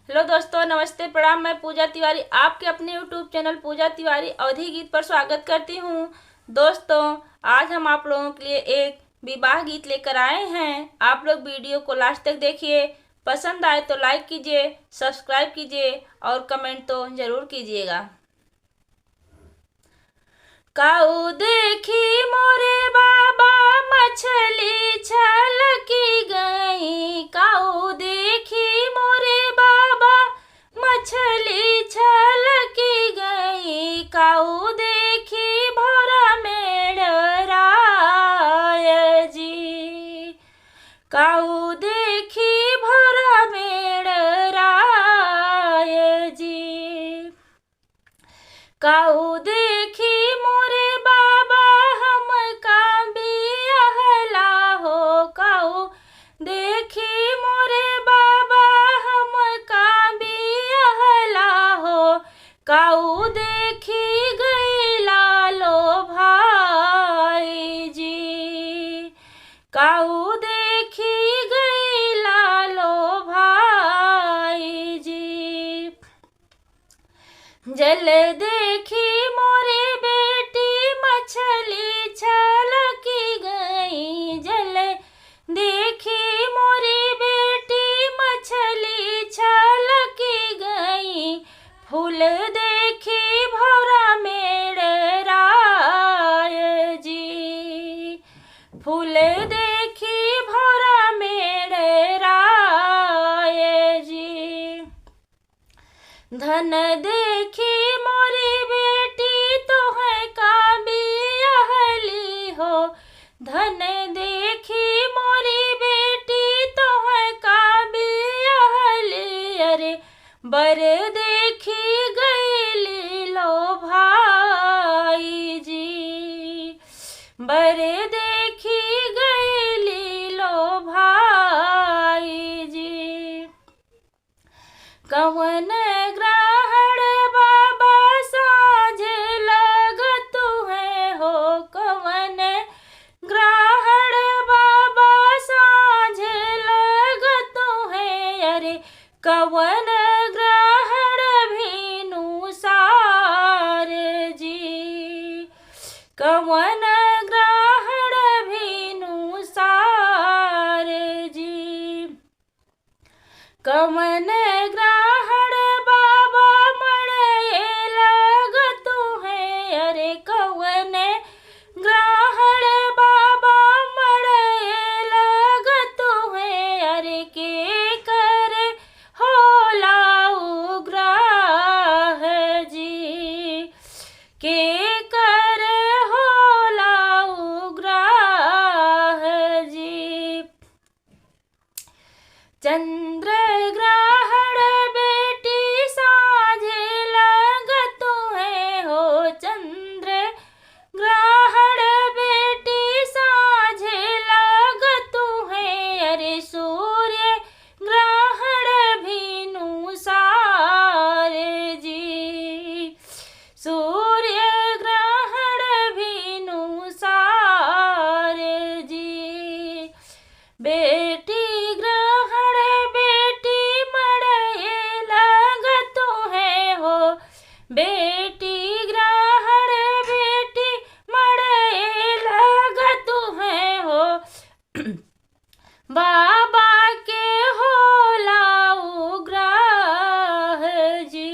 Hello दोस्तों, नमस्ते, प्रणाम। मैं पूजा तिवारी आपके अपने यूट्यूब चैनल पूजा तिवारी अवधी गीत पर स्वागत करती हूँ। दोस्तों, आज हम आप लोगों के लिए एक विवाह गीत लेकर आए हैं। आप लोग वीडियो को लास्ट तक देखिए। पसंद आए तो लाइक कीजिए, सब्सक्राइब कीजिए और कमेंट तो जरूर कीजिएगा। काऊ देखी मोरे बाबा मछली छलकी गई। काऊ देखी मोरे बाबा मछली छलकी गई। काऊ देखी भौरा मेढ़ राय जी। काऊ देखी भौरा मेढ़ राय जी। काऊ देखी मोरे बाबा हम का बियाहला हो। काऊ देखी मोरे बाबा हम का बियाहला हो। काऊ देखी गईला लो भाई जी। काऊ देखी गईला लो भाई जी। जल देखी मोरी बेटी मछली छलकी गई। जल देखी मोरी बेटी मछली छलकी गई। फूल देखी भौरा मेढ़ राय जी। फूल देखी भौरा मेढ़ राय जी। धन देखी मोरी बेटी तोहै का बियाहली हो। धन देखी मोरी बेटी तोहै का बियाहली। अरे बर देखी गईली लो भाई जी। बर देखी गईली लो भाई जी। कवन ग्रहण बाबा साँझ लगत है हो। कवन ग्रहण बाबा साँझ लगत है। अरे कवन ग्रहण भीनु सार जी। कवन ग्रहण भीनु सार जी। कवन ग्रहण बाबा मड़े लगत है। अरे कवन ग्रहण बाबा मड़े लगत है। अरे के कर होला उग्रह जी। के कर होला उग्रह जी। चंद्र ग्रहण बेटी साँझ लगत है हो। चंद्र ग्रहण बेटी साँझ लगत है। अरे सूर्य ग्रहण भीनु सार जी। सूर्य ग्रहण भीनु सार जी। बेटी ग्रहण बेटी मड़े लगत है हो। बेटी ग्रहण बेटी मड़े लगत है हो। बाबा के होला उग्रह जी।